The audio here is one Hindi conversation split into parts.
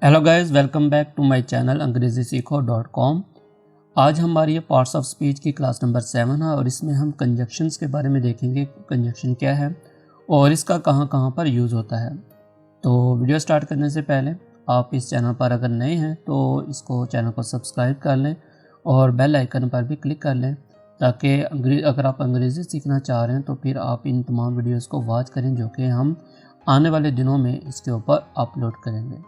Hello guys, welcome back to my channel Angrezi Seekho .com। आज हमारी ये पार्ट्स ऑफ स्पीच की क्लास नंबर 7 है और इसमें हम कंजक्शंस के बारे में देखेंगे। कंजक्शन क्या है और इसका कहाँ कहाँ पर यूज़ होता है। तो वीडियो स्टार्ट करने से पहले आप इस चैनल पर अगर नए हैं तो इसको चैनल को सब्सक्राइब कर लें और बेल आइकन पर भी क्लिक कर लें ताकि अगर आप अंग्रेज़ी सीखना चाह रहे हैं तो फिर आप इन तमाम वीडियोज़ को वॉच करें जो कि हम आने वाले दिनों में इसके ऊपर अपलोड करेंगे।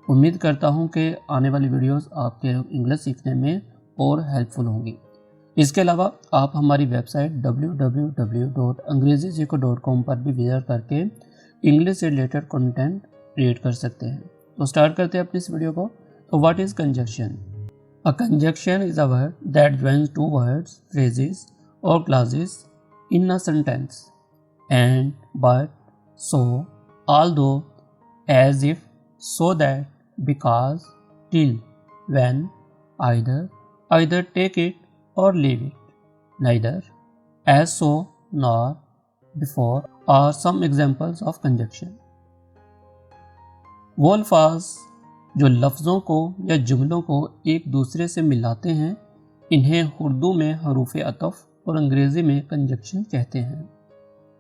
उम्मीद करता हूं कि आने वाली वीडियोस आपके इंग्लिश सीखने में और हेल्पफुल होंगी। इसके अलावा आप हमारी वेबसाइट www.अंग्रेजीसीखो.com पर भी विजिट करके इंग्लिश से रिलेटेड कंटेंट रीड कर सकते हैं। तो स्टार्ट करते हैं अपनी इस वीडियो को। तो what is conjunction? A conjunction is a word that joins two words, phrases और clauses in a sentence and, but, so, although, as if, so that, because, till, when, either take it or leave it, neither, as so, nor, before are some examples of conjunction। वो अल्फाज जो लफ्ज़ों को या जुमलों को एक दूसरे से मिलाते हैं इन्हें उर्दू में हरूफ अतफ और अंग्रेज़ी में कंजक्शन कहते हैं।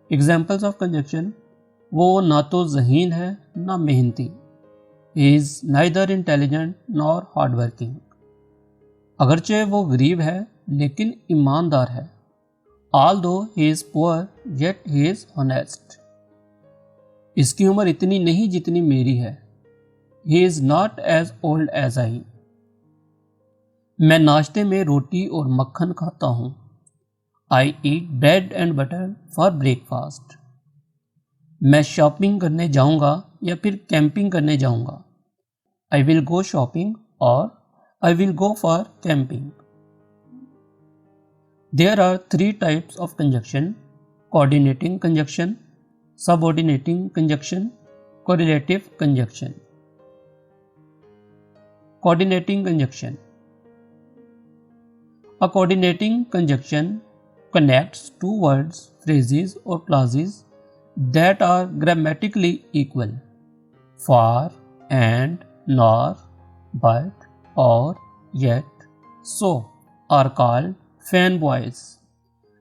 एग्जाम्पल्स ऑफ कंजक्शन: वो ना तो ज़हीन है ना मेहनती। He is neither intelligent nor hardworking। अगरचे वो गरीब है लेकिन ईमानदार है। Although he is poor, yet he is honest। इसकी उम्र इतनी नहीं जितनी मेरी है। He is not as old as I। मैं नाश्ते में रोटी और मक्खन खाता हूँ। I eat bread and butter for breakfast। मैं शॉपिंग करने जाऊंगा या फिर कैंपिंग करने जाऊंगा। I will go shopping or I will go for camping। There are 3 types of conjunction: coordinating conjunction, subordinating conjunction, correlative conjunction। Coordinating conjunction: a coordinating conjunction connects two words, phrases or clauses that are grammatically equal। For, and, nor, but, or, yet, so are called fanboys।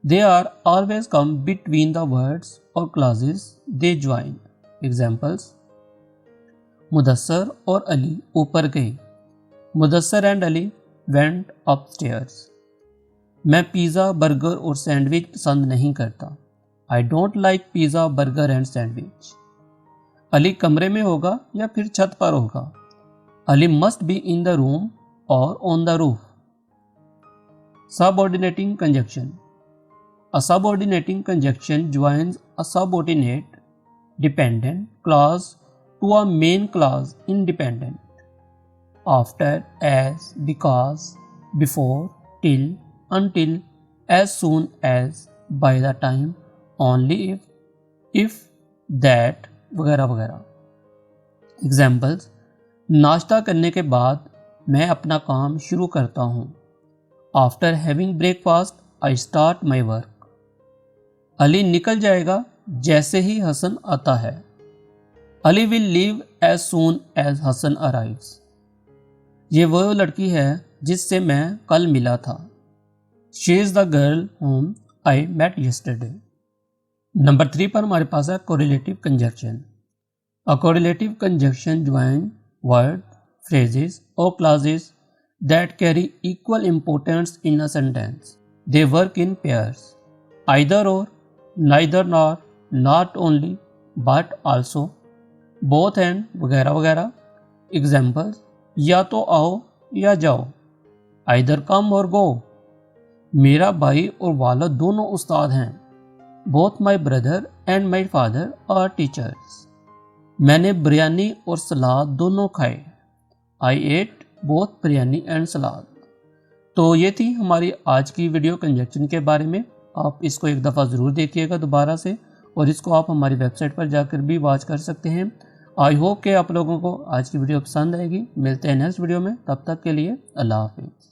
They are always come between the words or clauses they join। Examples: Mudassar और अली ऊपर गए। Mudassar and Ali went upstairs। मैं पिज़्ज़ा, बर्गर और सैंडविच पसंद नहीं करता। I don't like pizza, burger and sandwich। Ali कमरे में होगा या फिर छत पर होगा। Ali must be in the room or on the roof। Subordinating conjunction: a subordinating conjunction joins a subordinate dependent clause to a main clause independent। After, as, because, before, till, until, as soon as, by the time, only if, that, वगैरह वगैरह। एग्जाम्पल्स: नाश्ता करने के बाद मैं अपना काम शुरू करता हूँ। After having breakfast I start my work. Ali निकल जाएगा जैसे ही हसन आता है। Ali will leave as soon as Hasan arrives. ये वो लड़की है जिससे मैं कल मिला था। She is the girl whom I met yesterday। Number 3 पर हमारे पास है correlative conjunction. A correlative conjunction join word, phrases और clauses that carry equal importance in a sentence. They work in pairs. Either और, neither nor, not only, but also, both and, वगैरह वगैरह। एग्जाम्पल्स: या तो आओ या जाओ। आइदर कम और गो। मेरा भाई और वालिद दोनों उस्ताद हैं। Both my brother and my father are teachers। मैंने बिरयानी और सलाद दोनों खाए। I ate both biryani and salad. तो ये थी हमारी आज की वीडियो कंजक्शन के बारे में। आप इसको एक दफ़ा ज़रूर देखिएगा दोबारा से और इसको आप हमारी वेबसाइट पर जाकर भी वॉच कर सकते हैं। आई होप कि आप लोगों को आज की वीडियो पसंद आएगी। मिलते हैं नेक्स्ट वीडियो में, तब तक के लिए अल्लाह हाफिज़।